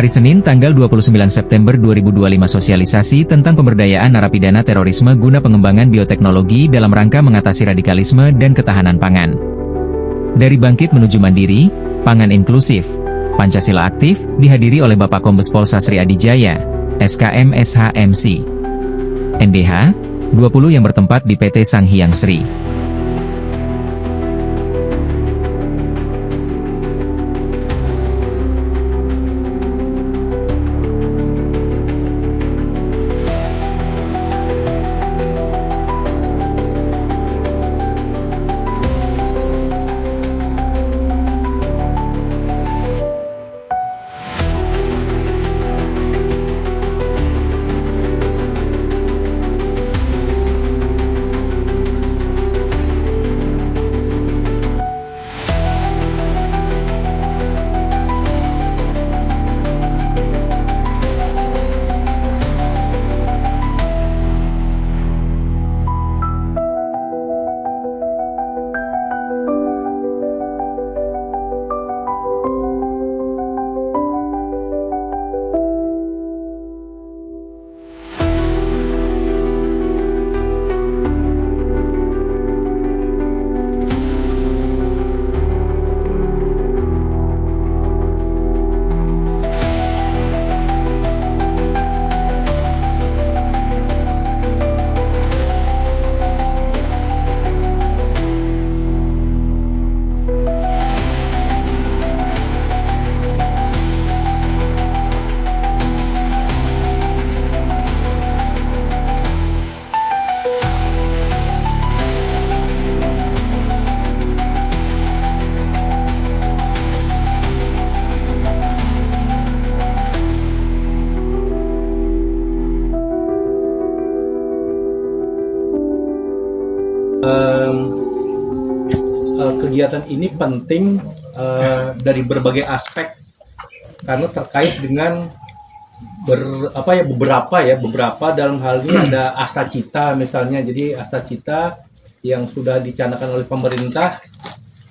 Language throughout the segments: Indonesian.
Hari Senin tanggal 29 September 2025 sosialisasi tentang pemberdayaan narapidana terorisme guna pengembangan bioteknologi dalam rangka mengatasi radikalisme dan ketahanan pangan. Dari bangkit menuju mandiri, pangan inklusif, Pancasila aktif, dihadiri oleh Bapak Kombes Pol Sasri Adijaya, SKM SHMC. NDH, 20 yang bertempat di PT Sang Hyang Sri. Kegiatan ini penting dari berbagai aspek karena terkait dengan beberapa dalam hal ini ada Astacita misalnya. Jadi Astacita yang sudah dicanangkan oleh pemerintah,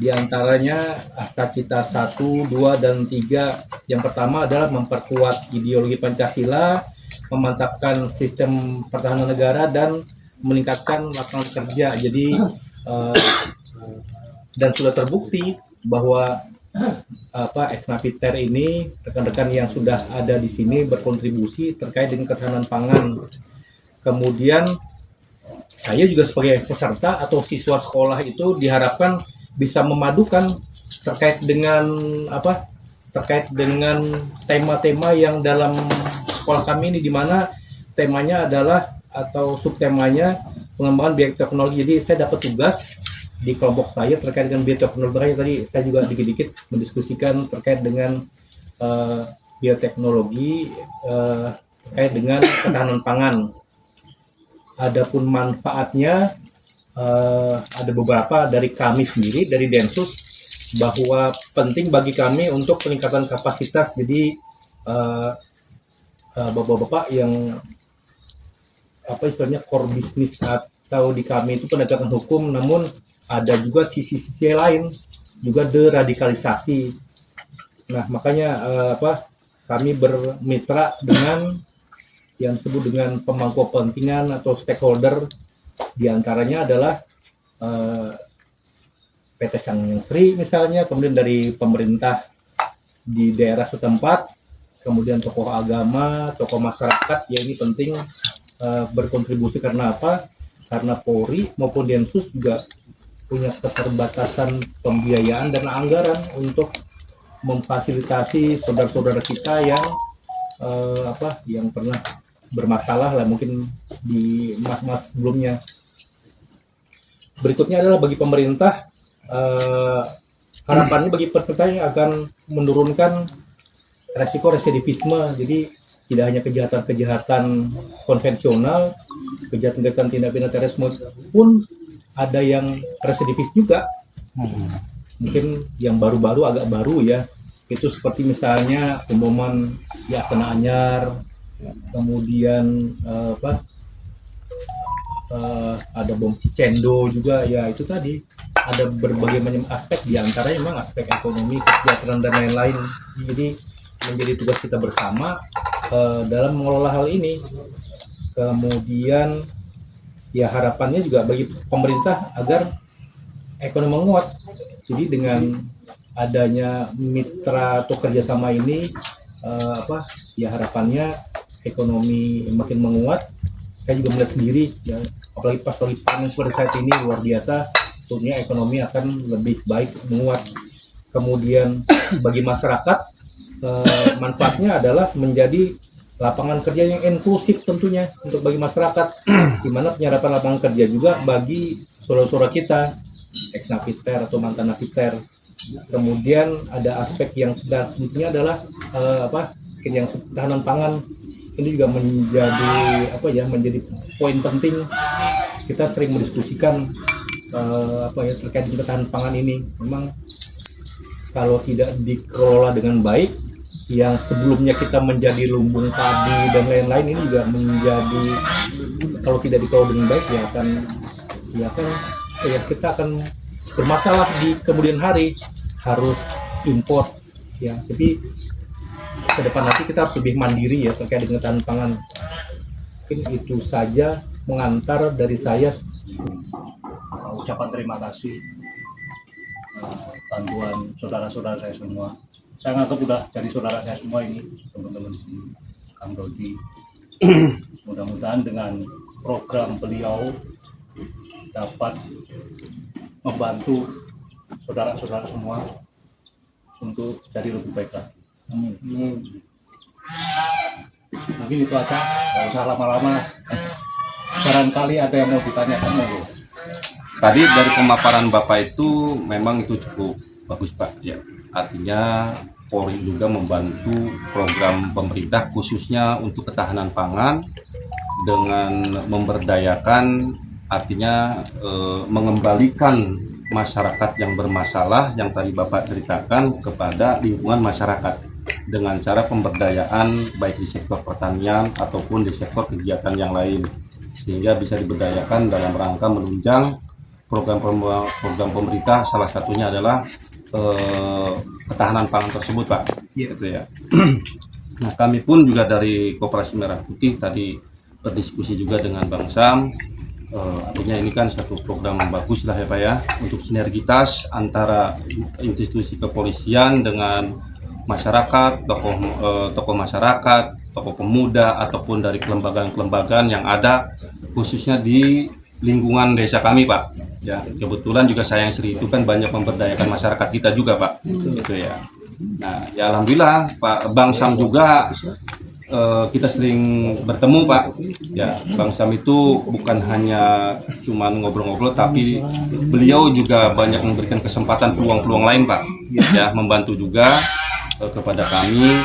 diantaranya Astacita 1, 2, dan 3. Yang pertama adalah memperkuat ideologi Pancasila, memantapkan sistem pertahanan negara, dan meningkatkan lapangan kerja. Jadi dan sudah terbukti bahwa ex-napiter ini, rekan-rekan yang sudah ada di sini berkontribusi terkait dengan ketahanan pangan. Kemudian saya juga sebagai peserta atau siswa sekolah itu diharapkan bisa memadukan terkait dengan tema-tema yang dalam sekolah kami ini, di mana temanya adalah atau subtemanya pengembangan bioteknologi. Jadi saya dapat tugas di kelompok saya terkait dengan bioteknologi. Tadi saya juga dikit-dikit mendiskusikan terkait dengan bioteknologi terkait dengan ketahanan pangan. Adapun manfaatnya ada beberapa dari kami sendiri, dari Densus, bahwa penting bagi kami untuk peningkatan kapasitas. Jadi bapak-bapak yang istilahnya core bisnis atau di kami itu penegakan hukum, namun ada juga sisi-sisi lain, juga deradikalisasi. Nah, makanya kami bermitra dengan yang disebut dengan pemangku kepentingan atau stakeholder. Di antaranya adalah PT Sang Hyang Sri misalnya, kemudian dari pemerintah di daerah setempat, kemudian tokoh agama, tokoh masyarakat. Ya, ini penting berkontribusi. Karena apa? Karena Polri maupun Densus juga punya keterbatasan pembiayaan dan anggaran untuk memfasilitasi saudara-saudara kita yang pernah bermasalah lah mungkin di mas-mas sebelumnya. Berikutnya adalah bagi pemerintah, harapannya bagi pemerintah yang akan menurunkan resiko residivisme. Jadi tidak hanya kejahatan-kejahatan konvensional, kejahatan-kejahatan tindak pidana terorisme pun ada yang residivis juga. Mungkin yang baru-baru, agak baru ya, itu seperti misalnya pemboman di Astana Anyar, kemudian ada bom Cicendo juga. Ya, itu tadi ada berbagai macam aspek, diantaranya memang aspek ekonomi, kesejahteraan, dan lain-lain. Jadi menjadi tugas kita bersama dalam mengelola hal ini. Kemudian ya harapannya juga bagi pemerintah agar ekonomi menguat. Jadi dengan adanya mitra atau kerjasama ini ya harapannya ekonomi makin menguat. Saya juga melihat sendiri ya, apalagi pas lagi panen seperti saat ini luar biasa, tentunya ekonomi akan lebih baik menguat. Kemudian bagi masyarakat manfaatnya adalah menjadi lapangan kerja yang inklusif tentunya untuk bagi masyarakat, di mana penyerapan lapangan kerja juga bagi saudara-saudara kita ex napiter atau mantan napiter. Kemudian ada aspek yang tentunya adalah yang ketahanan pangan. Ini juga menjadi poin penting. Kita sering mendiskusikan terkait dengan ketahanan pangan ini. Memang kalau tidak dikelola dengan baik, yang sebelumnya kita menjadi lumbung padi dan lain-lain, ini juga menjadi, kalau tidak dikelola dengan baik kita akan bermasalah di kemudian hari, harus import ya. Jadi ke depan nanti kita harus lebih mandiri ya terkait dengan ketahanan pangan. Mungkin itu saja mengantar dari saya. Ucapan terima kasih bantuan saudara-saudara saya semua. Saya nganggap udah jadi saudara saya semua ini, teman-teman di sini, Kang Dodi. Mudah-mudahan dengan program beliau dapat membantu saudara-saudara semua untuk jadi lebih baik lagi. Mungkin itu aja, nggak usah lama-lama. Barangkali ada yang mau ditanyakan monggo. Tadi dari pemaparan Bapak itu memang itu cukup bagus Pak ya. Artinya Polri juga membantu program pemerintah khususnya untuk ketahanan pangan dengan memberdayakan, artinya mengembalikan masyarakat yang bermasalah yang tadi Bapak ceritakan kepada lingkungan masyarakat dengan cara pemberdayaan baik di sektor pertanian ataupun di sektor kegiatan yang lain, sehingga bisa diberdayakan dalam rangka menunjang program pemerintah. Salah satunya adalah ketahanan pangan tersebut Pak, gitu ya. Nah kami pun juga dari Koperasi Merah Putih tadi berdiskusi juga dengan Bang Sam. Artinya ini kan satu program yang bagus lah ya Pak ya, untuk sinergitas antara institusi kepolisian dengan masyarakat, tokoh masyarakat, tokoh pemuda ataupun dari kelembagaan yang ada khususnya di lingkungan desa kami Pak. Ya kebetulan juga saya yang Sri itu kan banyak memberdayakan masyarakat kita juga Pak, gitu ya. Nah ya alhamdulillah Pak Bang Sam juga kita sering bertemu Pak. Ya Bang Sam itu bukan hanya cuman ngobrol-ngobrol, tapi beliau juga banyak memberikan kesempatan peluang-peluang lain Pak. Ya membantu juga kepada kami,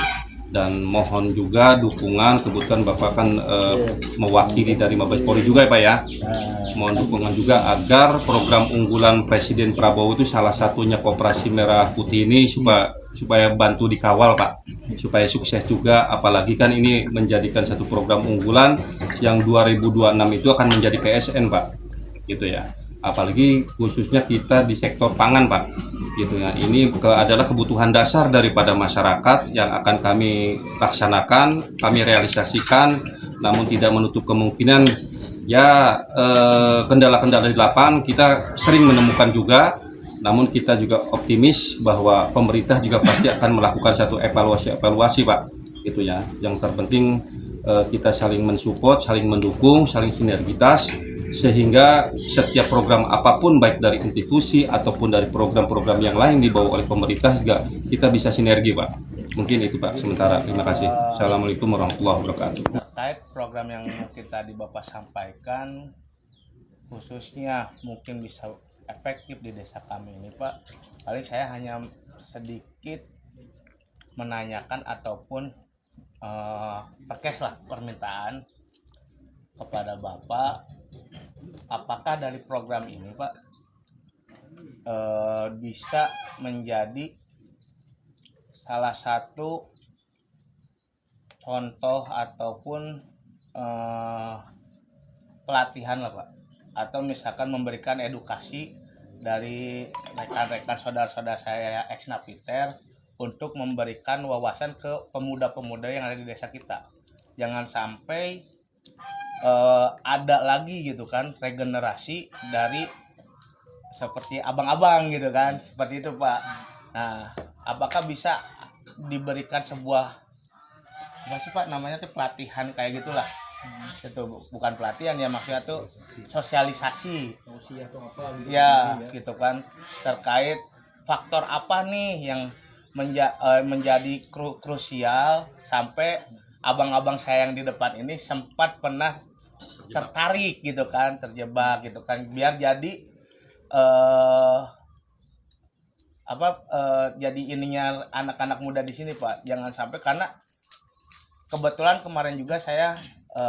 dan mohon juga dukungan. Kebetulan Bapak kan mewakili dari Mabes Polri juga ya Pak ya. Mohon dukungan juga agar program unggulan Presiden Prabowo itu salah satunya Koperasi Merah Putih ini supaya bantu dikawal Pak, supaya sukses juga. Apalagi kan ini menjadikan satu program unggulan yang 2026 itu akan menjadi PSN Pak, gitu ya. Apalagi khususnya kita di sektor pangan Pak, gitu ya. Ini adalah kebutuhan dasar daripada masyarakat yang akan kami laksanakan, kami realisasikan, namun tidak menutup kemungkinan ya kendala-kendala di lapangan kita sering menemukan juga. Namun kita juga optimis bahwa pemerintah juga pasti akan melakukan satu evaluasi Pak, gitu ya. Yang terpenting kita saling mensupport, saling mendukung, saling sinergitas, sehingga setiap program apapun baik dari institusi ataupun dari program-program yang lain dibawa oleh pemerintah juga kita bisa sinergi Pak. Mungkin itu Pak sementara. Terima kasih. Assalamualaikum warahmatullahi wabarakatuh. Terkait program yang mungkin tadi Bapak sampaikan, khususnya mungkin bisa efektif di desa kami ini Pak, paling saya hanya sedikit menanyakan ataupun permintaan kepada Bapak, apakah dari program ini Pak bisa menjadi salah satu contoh ataupun pelatihan lah Pak, atau misalkan memberikan edukasi dari rekan-rekan saudara-saudara saya ex napiter untuk memberikan wawasan ke pemuda-pemuda yang ada di desa kita. Jangan sampai ada lagi gitu kan regenerasi dari seperti abang-abang gitu kan, seperti itu Pak. Nah, apakah bisa diberikan sebuah apa sih Pak namanya tuh pelatihan kayak gitulah? Itu bukan pelatihan ya, maksudnya tuh sosialisasi usia atau apa gitu ya gitu kan, terkait faktor apa nih yang menjadi krusial sampai abang-abang saya yang di depan ini sempat pernah tertarik gitu kan, terjebak gitu kan, biar jadi jadi ininya anak-anak muda di sini Pak. Jangan sampai, karena kebetulan kemarin juga saya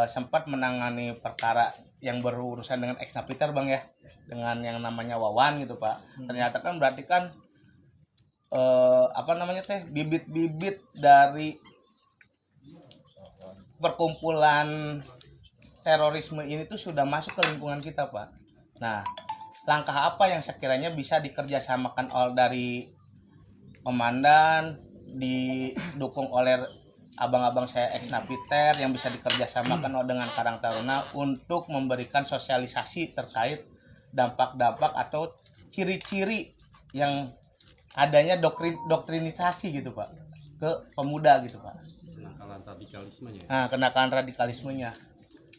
sempat menangani perkara yang berurusan dengan ex napiter Bang ya, dengan yang namanya Wawan gitu Pak. Ternyata kan berarti kan bibit-bibit dari perkumpulan terorisme ini tuh sudah masuk ke lingkungan kita Pak. Nah, langkah apa yang sekiranya bisa dikerjasamakan dari komandan, didukung oleh abang-abang saya ex napiter, yang bisa dikerjasamakan dengan Karang Taruna untuk memberikan sosialisasi terkait dampak-dampak atau ciri-ciri yang adanya doktrinisasi gitu Pak ke pemuda gitu Pak. Kenakalan radikalismenya. Nah, kenakalan radikalismenya.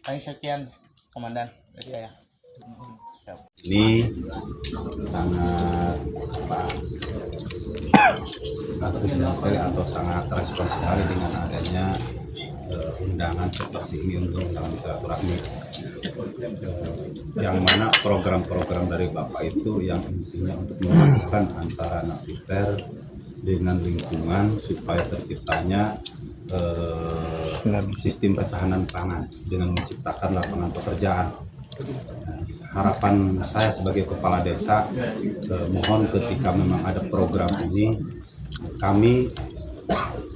Paling sekian komandan saya. Ini sangat antusias sekali atau sangat respons sekali dengan adanya undangan seperti ini untuk salam silaturahmi, yang mana program-program dari Bapak itu yang intinya untuk melakukan antara napiter dengan lingkungan supaya terciptanya sistem ketahanan pangan dengan menciptakan lapangan pekerjaan. Harapan saya sebagai kepala desa, mohon ketika memang ada program ini, kami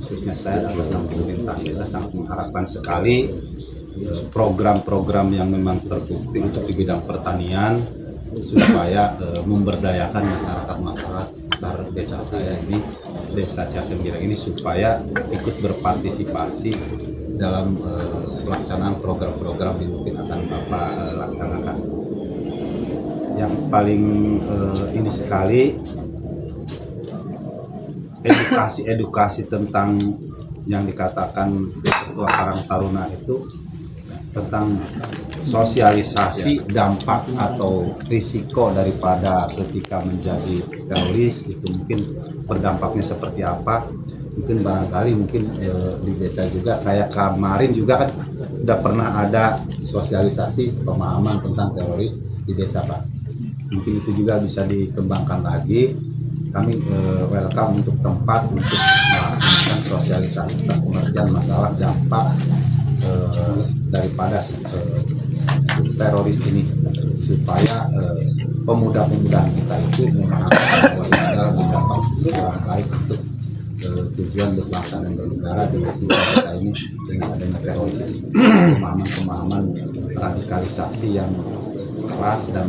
khususnya saya atas nama pemerintah desa sangat mengharapkan sekali program-program yang memang terbukti untuk di bidang pertanian supaya memberdayakan masyarakat sekitar desa saya ini, desa Ciasemgira ini, supaya ikut berpartisipasi dalam pelaksanaan program-program yang mungkin akan Bapak laksanakan. Yang paling ini sekali, edukasi tentang yang dikatakan Ketua Karang Taruna itu tentang sosialisasi dampak atau risiko daripada ketika menjadi teroris, itu mungkin berdampaknya seperti apa. Mungkin barangkali di desa juga kayak kemarin juga kan udah pernah ada sosialisasi pemahaman tentang teroris di desa Pak. Mungkin itu juga bisa dikembangkan lagi. Kami welcome untuk tempat untuk melaksanakan sosialisasi tentang pengertian masalah dampak daripada teroris ini, supaya pemuda-pemuda kita itu memahami bahwa ini adalah berdampak baik untuk tujuan berbangsa dan bernegara di desa ini dengan adanya teroris, pemahaman radikalisasi yang keras dan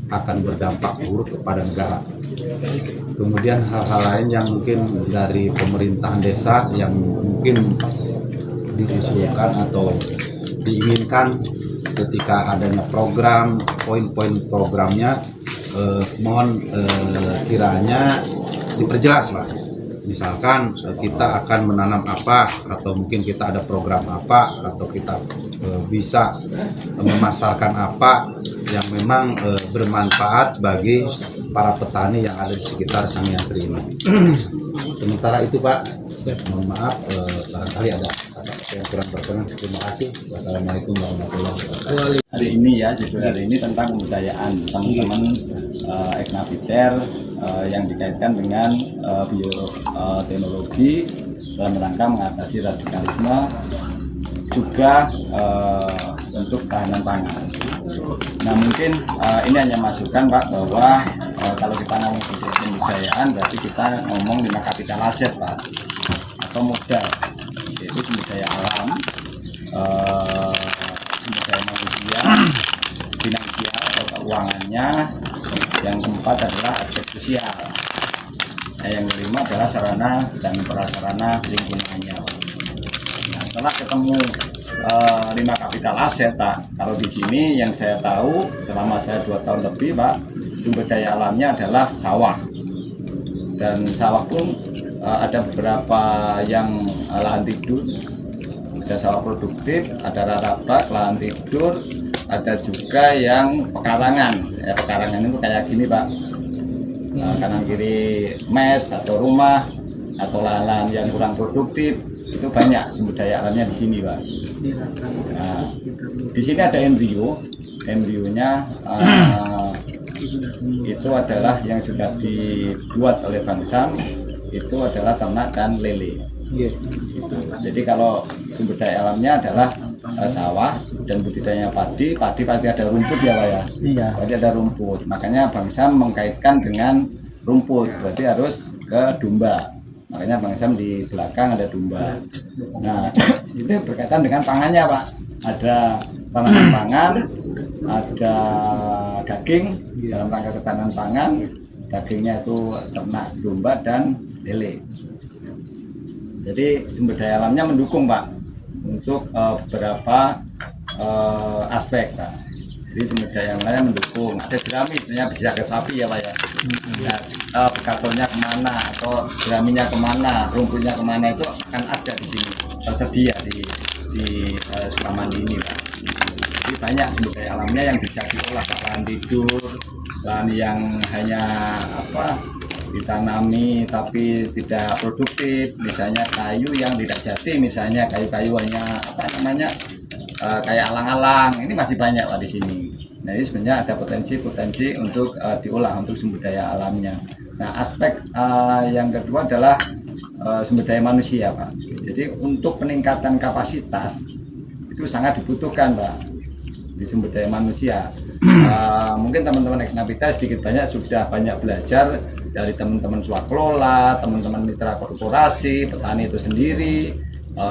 akan berdampak buruk kepada negara. Kemudian hal-hal lain yang mungkin dari pemerintahan desa yang mungkin diusulkan atau diinginkan ketika adanya program, poin-poin programnya mohon kiranya diperjelas Pak. Misalkan kita akan menanam apa, atau mungkin kita ada program apa, atau kita bisa memasarkan apa yang memang bermanfaat bagi para petani yang ada di sekitar Sangiang Sri ini. Sementara itu Pak, mohon maaf barangkali ada yang kurang berkenan. Terima kasih. Wassalamualaikum warahmatullahi wabarakatuh. Hari ini ya, judul hari ini tentang kebudayaan teman-teman ex napiter yang dikaitkan dengan bioteknologi dalam rangka mengatasi radikalisme, juga untuk ketahanan pangan. Nah mungkin ini hanya masukan Pak, bahwa kalau kita ngomong kebudayaan berarti kita ngomong 5 kapital aset Pak, atau modal, yaitu sumber daya alam, sumber daya manusia, finansial atau keuangannya. Yang keempat adalah aspek sosial. Nah, yang kelima adalah sarana dan prasarana lingkungannya. Nah, setelah ketemu 5 kapital aset, Pak, kalau di sini yang saya tahu selama saya 2 tahun lebih, Pak, sumber daya alamnya adalah sawah. Dan sawah pun ada beberapa yang lahan tidur, ada sawah produktif, ada rarabak, lahan tidur, ada juga yang pekarangan. Pekarangan itu kayak gini, Pak, kanan kiri mes atau rumah atau lahan-lahan yang kurang produktif, itu banyak sumber daya alamnya di sini, Pak. Nah, di sini ada embrionya itu adalah yang sudah dibuat oleh Bang Sam, itu adalah ternak dan lele. Jadi kalau sumber daya alamnya adalah sawah dan budidaya padi pasti ada rumput ya, Pak ya. Iya. Pasti ada rumput. Makanya Bang Sam mengkaitkan dengan rumput, berarti harus ke domba. Makanya Bang Sam di belakang ada domba. Nah, itu berkaitan dengan pangannya, Pak. Ada tanaman pangan, ada daging dalam rangka ketahanan pangan. Dagingnya itu ternak domba dan lele. Jadi sumber daya alamnya mendukung, Pak, untuk beberapa aspek, Pak. Jadi sumber daya alamnya mendukung. Ada jerami, sebenarnya bisa ke sapi ya, Pak ya. Nah, bekatornya kemana atau jeraminya kemana, rumputnya kemana itu akan ada di sini, tersedia di Sukamandi ini, Pak. Jadi banyak sumber daya alamnya yang bisa diolah, Pak. Lahan tidur, lahan yang hanya ditanami tapi tidak produktif, misalnya kayu yang tidak jati, misalnya kayu-kayu hanya kayak alang-alang, ini masih banyak, Pak, di sini. Nah, ini sebenarnya ada potensi untuk diolah untuk sumber daya alamnya. Nah, aspek yang kedua adalah sumber daya manusia, Pak. Jadi untuk peningkatan kapasitas itu sangat dibutuhkan, Pak, di sumber daya manusia. Mungkin teman-teman ex-napiter sedikit banyak sudah banyak belajar dari teman-teman swaklola, teman-teman mitra korporasi, petani itu sendiri,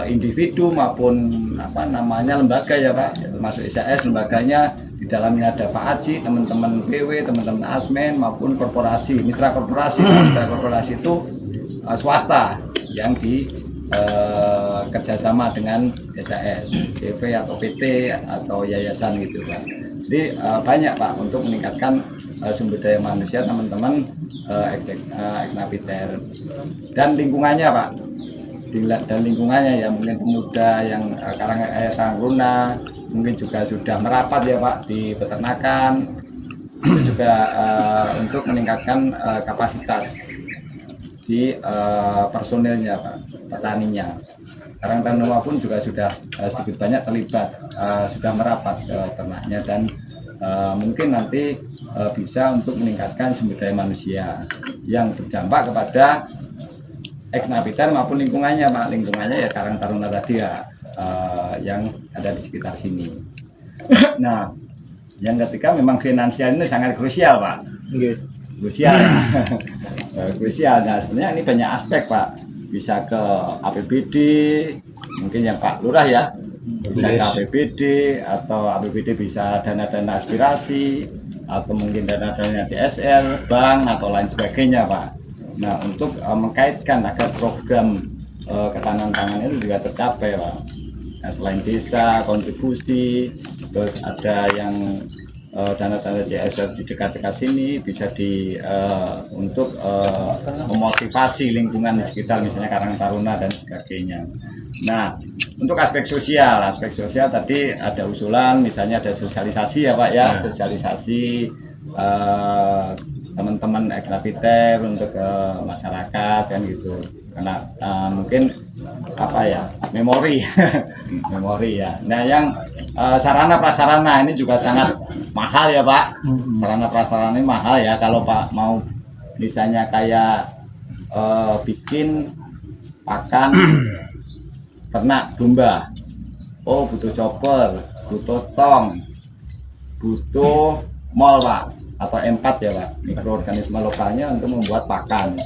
individu maupun lembaga ya, Pak, termasuk ICS lembaganya, di dalamnya ada Pak Aji, teman-teman PW, teman-teman Asmen maupun korporasi, mitra korporasi. Mitra korporasi itu swasta yang di kerjasama dengan SAS, CV atau PT atau yayasan gitu, Pak. Jadi banyak, Pak, untuk meningkatkan sumber daya manusia teman-teman ex-napiter dan lingkungannya, Pak. Dan lingkungannya ya, mungkin pemuda yang Karangtaruna mungkin juga sudah merapat ya, Pak, di peternakan, itu juga untuk meningkatkan kapasitas di personilnya, Pak, petaninya. Karangtaruna pun juga sudah sedikit banyak terlibat, sudah merapat ke ternaknya dan mungkin nanti bisa untuk meningkatkan sumber daya manusia yang berdampak kepada ex-napiter maupun lingkungannya, Pak. Lingkungannya ya Karangtaruna tadi ya, yang ada di sekitar sini. Nah, yang ketiga memang finansial ini sangat krusial, Pak. Krusial. Krusial. Nah, sebenarnya ini banyak aspek, Pak. Bisa ke APBD, mungkin yang Pak Lurah ya, bisa ke APBD, atau APBD bisa dana-dana aspirasi, atau mungkin dana-dana CSR, bank atau lain sebagainya, Pak. Nah, untuk mengkaitkan agar program ketahanan pangan itu juga tercapai, Pak. Nah, selain desa kontribusi, terus ada yang dana-dana CSR di dekat-dekat sini bisa untuk memotivasi lingkungan di sekitar, misalnya Karangtaruna dan sebagainya. Nah, untuk aspek sosial tadi ada usulan, misalnya ada sosialisasi ya, Pak ya, sosialisasi teman-teman ex-napiter untuk masyarakat kan gitu. Karena mungkin memori memori ya. Nah, yang sarana prasarana ini juga sangat mahal ya, Pak. Sarana prasarana ini mahal ya, kalau Pak mau misalnya kayak bikin pakan ternak domba, butuh chopper, butuh tong, butuh mol, Pak, atau M4 ya, Pak, mikroorganisme lokalnya untuk membuat pakan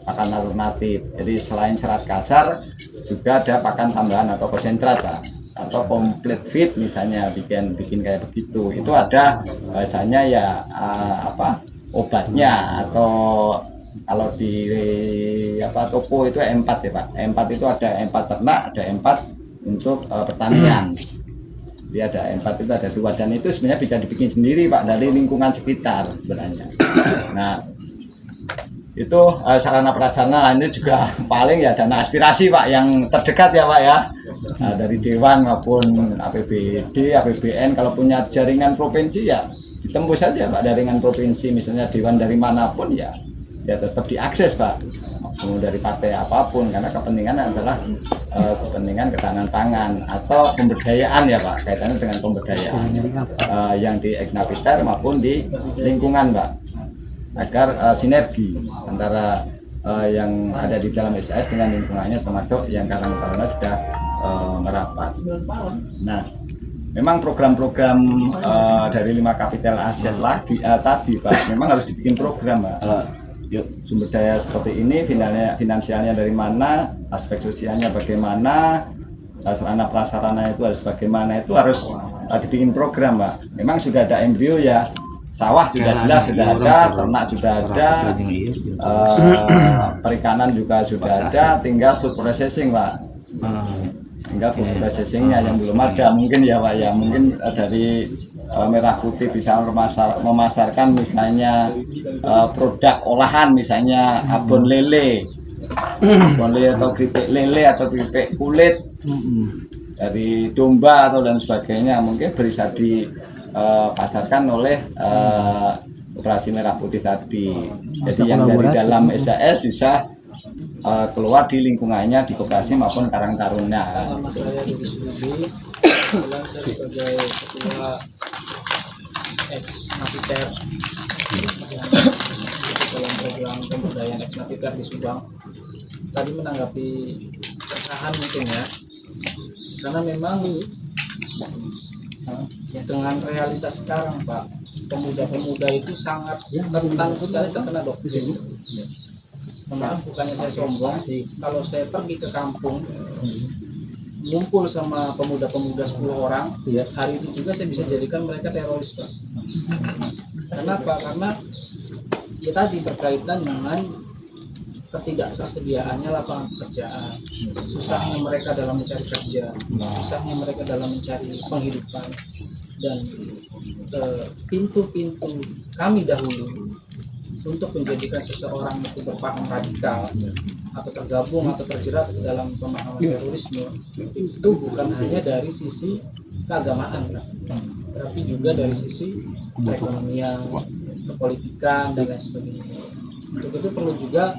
alternatif. Jadi selain serat kasar juga ada pakan tambahan atau konsentrat, Pak, atau complete feed misalnya, bikin kayak begitu. Itu ada bahasanya ya obatnya atau Kalau di toko itu E4 ya Pak. E4 itu ada E4 ternak, ada E4 untuk pertanian. Jadi ada E4 itu ada 2, dan itu sebenarnya bisa dibikin sendiri Pak dari lingkungan sekitar sebenarnya. Nah, itu sarana prasarana ini juga paling ya dana aspirasi Pak yang terdekat ya Pak ya. Nah, dari Dewan maupun APBD, APBN, kalau punya jaringan provinsi ya ditembus saja Pak, jaringan provinsi misalnya Dewan dari manapun ya tetap diakses Pak, mau dari partai apapun, karena kepentingan adalah kepentingan ketahanan pangan atau pemberdayaan ya Pak, kaitannya dengan pemberdayaan yang di Eknapiter maupun di lingkungan Pak, agar sinergi antara yang ada di dalam SAS dengan lingkungannya, termasuk yang Karang Taruna sudah merapat. Nah, memang program-program dari 5 kapital aset tadi Pak, memang harus dibikin program Pak. Sumber daya seperti ini, finansialnya dari mana, aspek sosialnya bagaimana, sarana prasarana itu harus bagaimana, itu harus dibikin program Pak. Memang sudah ada embrio ya, sawah sudah jelas sudah ada, ternak sudah ada, perikanan juga sudah ada, tinggal food processing Pak. Tinggal food processingnya yang belum ada mungkin ya Pak ya, mungkin dari Merah Putih bisa memasarkan misalnya produk olahan, misalnya abon lele atau keripik lele atau keripik kulit dari domba atau dan sebagainya, mungkin bisa dipasarkan oleh Koperasi Merah Putih tadi. Jadi yang dari dalam SAS bisa keluar di lingkungannya di koperasi maupun Karang Taruna. Nama saya Didi Sududi, kebetulan saya sebagai ketua Eknapiter dalam program pemberdayaan Eknapiter di Subang. Tadi menanggapi keresahan mungkin ya, karena memang dengan realitas sekarang Pak, pemuda-pemuda itu sangat rentan sekali terkena doktrin. Maaf, bukannya saya sombong, kalau saya pergi ke kampung ngumpul sama pemuda-pemuda 10 orang, hari itu juga saya bisa jadikan mereka teroris Pak. Kenapa? Karena ya tadi berkaitan dengan ketidaktersediaannya lapangan pekerjaan, susahnya mereka dalam mencari kerja, susahnya mereka dalam mencari penghidupan, dan pintu-pintu kami dahulu untuk menjadikan seseorang itu berpaham radikal atau tergabung atau terjerat dalam pemahaman terorisme itu bukan hanya dari sisi keagamaan, tapi juga dari sisi perekonomian, kepolitikan, dan lain sebagainya. Untuk itu perlu juga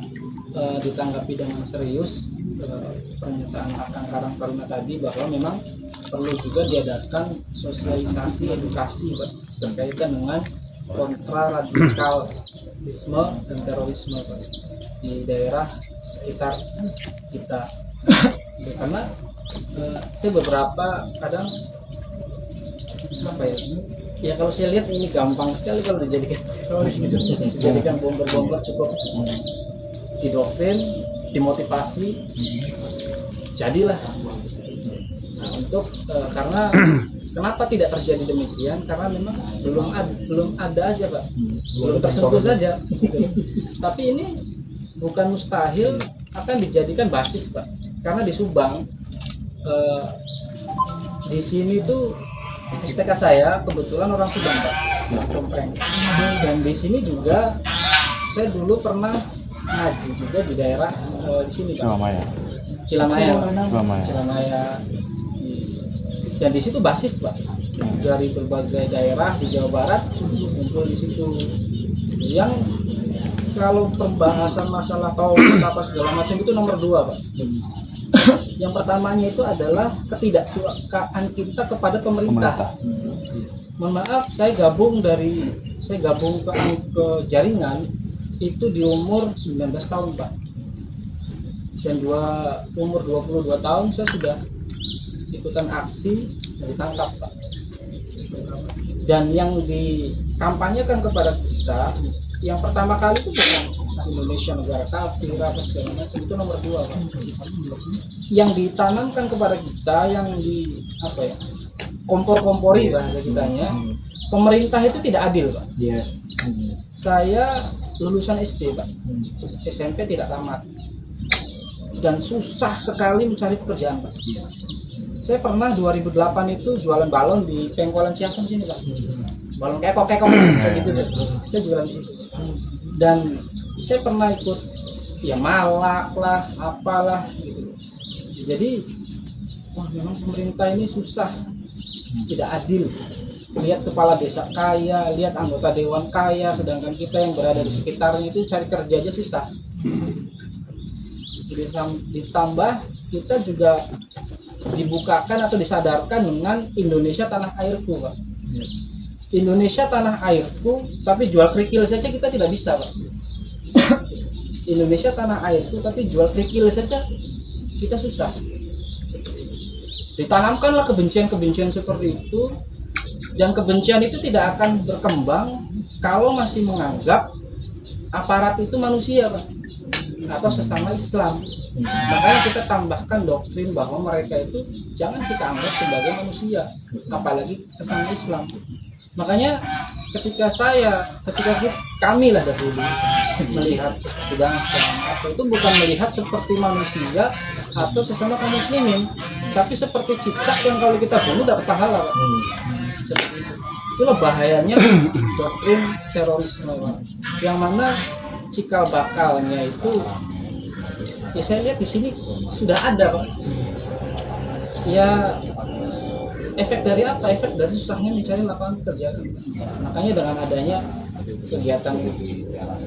ditanggapi dengan serius pernyataan Akang Karang Taruna tadi, bahwa memang perlu juga diadakan sosialisasi edukasi berkaitan dengan kontra radikalisme dan terorisme di daerah sekitar kita. Karena saya beberapa kadang ya kalau saya lihat ini gampang sekali kalau dijadikan teroris gitu, dijadikan bomber cukup didoktrin, dimotivasi, jadilah. Nah, untuk karena kenapa tidak terjadi demikian? Karena memang belum ada aja Pak, belum tersentuh saja. Tapi ini bukan mustahil akan dijadikan basis Pak, karena di Subang di sini tuh STK saya kebetulan orang Subang Pak, Compreng. Dan di sini juga saya dulu pernah ngaji juga di daerah di sini Pak, Cilamaya. Dan di situ basis Pak, dari berbagai daerah di Jawa Barat kumpul di situ. Yang kalau pembahasan masalah tauhid apa segala macam itu nomor 2 Pak. Yang pertamanya itu adalah ketidaksukaan kita kepada pemerintah. Mohon maaf, saya gabung ke jaringan itu di umur 19 tahun Pak. Dan umur 22 tahun saya sudah ikutan aksi ditangkap Pak. Dan yang dikampanyekan kepada kita yang pertama kali itu bukan Indonesia negara kafir apa segala macam, itu nomor 2 Pak. Yang ditanamkan kepada kita, yang kompor-kompori bahasa kitanya, pemerintah itu tidak adil Pak. Saya lulusan SD Pak, SMP tidak tamat, dan susah sekali mencari pekerjaan Pak. Saya pernah 2008 itu jualan balon di Pengkolan Ciasem sini Pak, balon kekok kayak gitu deh. Saya jualan di situ, dan saya pernah ikut ya malak lah, apalah gitu. Jadi wah memang pemerintah ini susah, tidak adil. Lihat kepala desa kaya, lihat anggota dewan kaya, sedangkan kita yang berada di sekitarnya itu cari kerja aja susah. Ditambah kita juga dibukakan atau disadarkan dengan Indonesia tanah airku Pak. Indonesia tanah airku, tapi jual kerikil saja kita tidak bisa Pak. Indonesia tanah airku, tapi jual kerikil saja kita susah. Ditanamkanlah kebencian-kebencian seperti itu, dan kebencian itu tidak akan berkembang kalau masih menganggap aparat itu manusia Pak, atau sesama Islam. Makanya kita tambahkan doktrin bahwa mereka itu jangan kita anggap sebagai manusia, apalagi sesama Islam. Makanya ketika kami lah dahulu melihat seperti bangsa atau itu bukan melihat seperti manusia atau sesama kaum muslimin, tapi seperti cicak yang kalau kita bunuh dapat pahala Pak. Seperti itu. Itulah bahayanya doktrin terorisme Pak. Yang mana cikal bakalnya itu ya saya lihat di sini sudah ada Pak. Ya efek dari apa? Efek dari susahnya mencari lapangan pekerjaan. Makanya dengan adanya kegiatan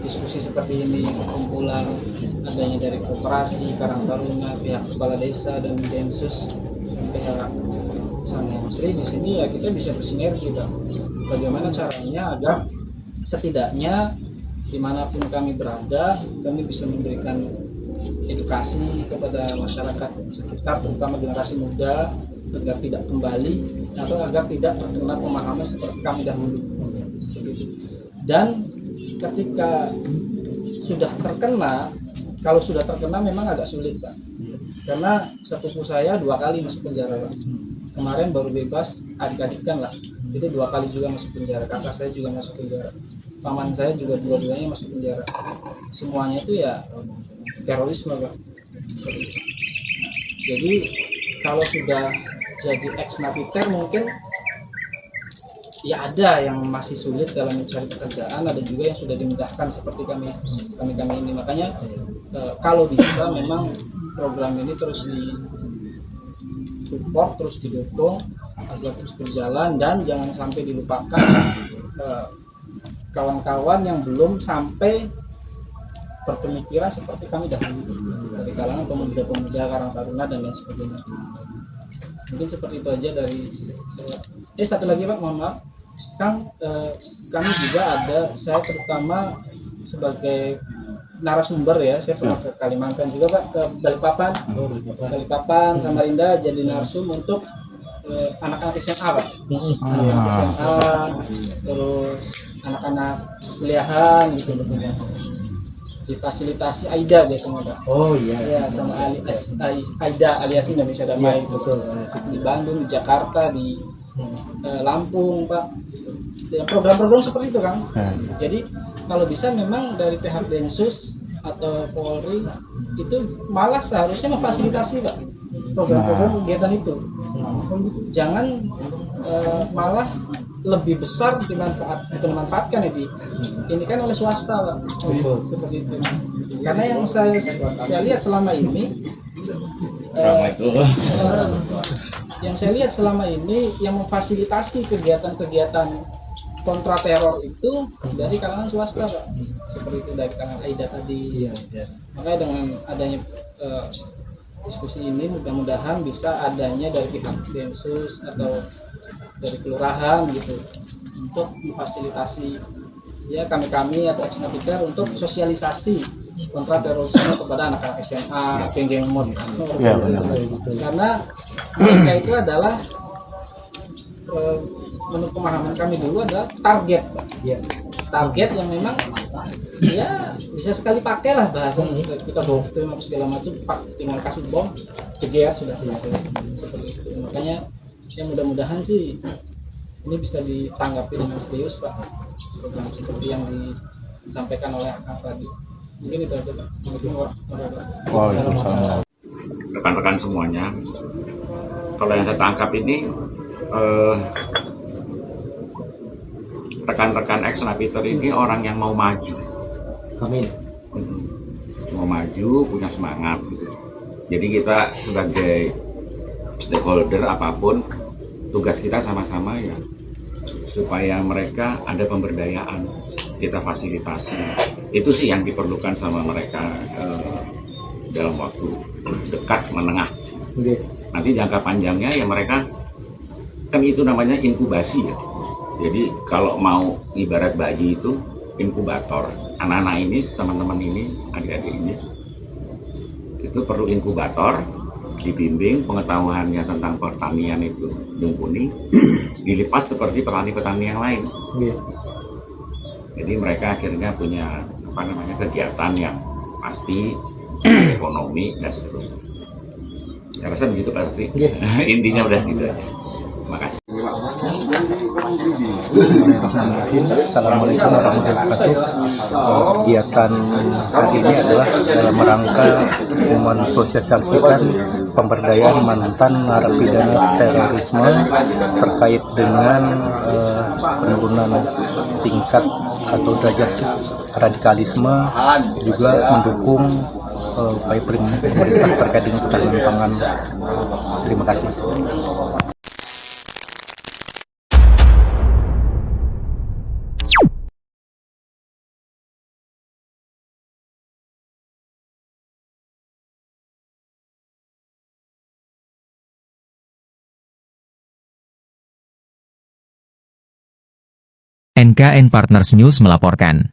diskusi seperti ini, kumpulan adanya dari koperasi, Karang Taruna, pihak kepala desa dan Densus, pihak Sang Sri di sini ya kita bisa bersinergi Pak. Bagaimana caranya agar setidaknya dimanapun kami berada, kami bisa memberikan edukasi kepada masyarakat sekitar, terutama generasi muda, agar tidak kembali atau agar tidak terkena pemahaman seperti kami dahulu. Seperti itu. Dan ketika sudah terkena, kalau sudah terkena memang agak sulit Pak, karena sepupu saya 2 kali masuk penjara Pak. Kemarin baru bebas, adik-adikan lah, itu 2 kali juga masuk penjara. Kakak saya juga masuk penjara, paman saya juga dua-duanya masuk penjara. Semuanya itu ya terorisme Pak. Jadi kalau sudah jadi ex napiter mungkin ya ada yang masih sulit dalam mencari pekerjaan, ada juga yang sudah dimudahkan seperti kami ini. Makanya kalau bisa memang program ini terus di support, terus didukung agar terus berjalan, dan jangan sampai dilupakan kawan-kawan yang belum sampai berpemikiran seperti kami dahulu dari kalangan pemuda-pemuda Karang Taruna dan lain sebagainya. Mungkin seperti itu aja dari saya. Satu lagi Pak, mohon maaf Kang, kami juga ada, saya terutama sebagai narasumber ya, saya pernah ke Kalimantan juga Pak, ke Balikpapan, Samarinda, jadi narsum untuk anak-anak SMA Pak, anak-anak SMA, terus anak-anak kuliahan gitu betulnya. Difasilitasi AIDA biasanya Pak. Oh iya. Ya sama AIDA alias Indonesia Damai. Ya, betul. Di Bandung, di Jakarta, di Lampung Pak. Ya, program-program seperti itu Kang. Jadi kalau bisa memang dari pihak Densus atau Polri itu malah seharusnya memfasilitasi Pak program-program kegiatan itu. Jangan malah lebih besar dimanfaatkan ya ini kan oleh swasta Pak. Seperti itu. Karena yang saya lihat selama ini yang saya lihat selama ini yang memfasilitasi kegiatan-kegiatan kontra teror itu dari kalangan swasta Pak. Seperti itu dari kalangan AIDA tadi. Makanya dengan adanya diskusi ini mudah-mudahan bisa adanya dari pihak Densus atau dari kelurahan gitu untuk memfasilitasi ya kami atau ex napiter untuk sosialisasi kontra terorisme kepada anak-anak SMA, geng-geng mod. Karena mereka itu adalah menurut pemahaman kami dulu adalah target Pak. Target yang memang ya bisa sekali pakai lah bahasa kita doktrin atau segala macam, tinggal kasih bom jeger sudah selesai. Seperti itu. Makanya ya mudah-mudahan sih ini bisa ditanggapi dengan serius Pak, program seperti yang disampaikan oleh Akang tadi. Mungkin itu aja Pak. Waalaikumsalam. Rekan-rekan semuanya, kalau yang saya tangkap ini rekan-rekan ex Napiter ini orang yang mau maju. Amin. Mau maju, punya semangat gitu. Jadi kita sebagai stakeholder apapun, tugas kita sama-sama ya supaya mereka ada pemberdayaan, kita fasilitasi. Itu sih yang diperlukan sama mereka dalam waktu dekat menengah. Nanti jangka panjangnya ya mereka kan itu namanya inkubasi ya. Jadi kalau mau ibarat bayi itu inkubator. Anak-anak ini, teman-teman ini, adik-adik ini itu perlu inkubator, dibimbing pengetahuannya tentang pertanian itu mumpuni, dilipat seperti petani-petani yang lain. Jadi mereka akhirnya punya kegiatan yang pasti ekonomi dan seterusnya. Saya rasa begitu Pak Resi. Intinya udah gitu aja. Terima kasih. Assalamualaikum warahmatullahi wabarakatuh. Kegiatan hari ini adalah dalam rangka mensosialisasikan pemberdayaan mantan narapidana terorisme terkait dengan penurunan tingkat atau derajat radikalisme, juga mendukung upaya pemerintah terkait dengan ketahanan pangan. Terima kasih. NKN Partners News melaporkan.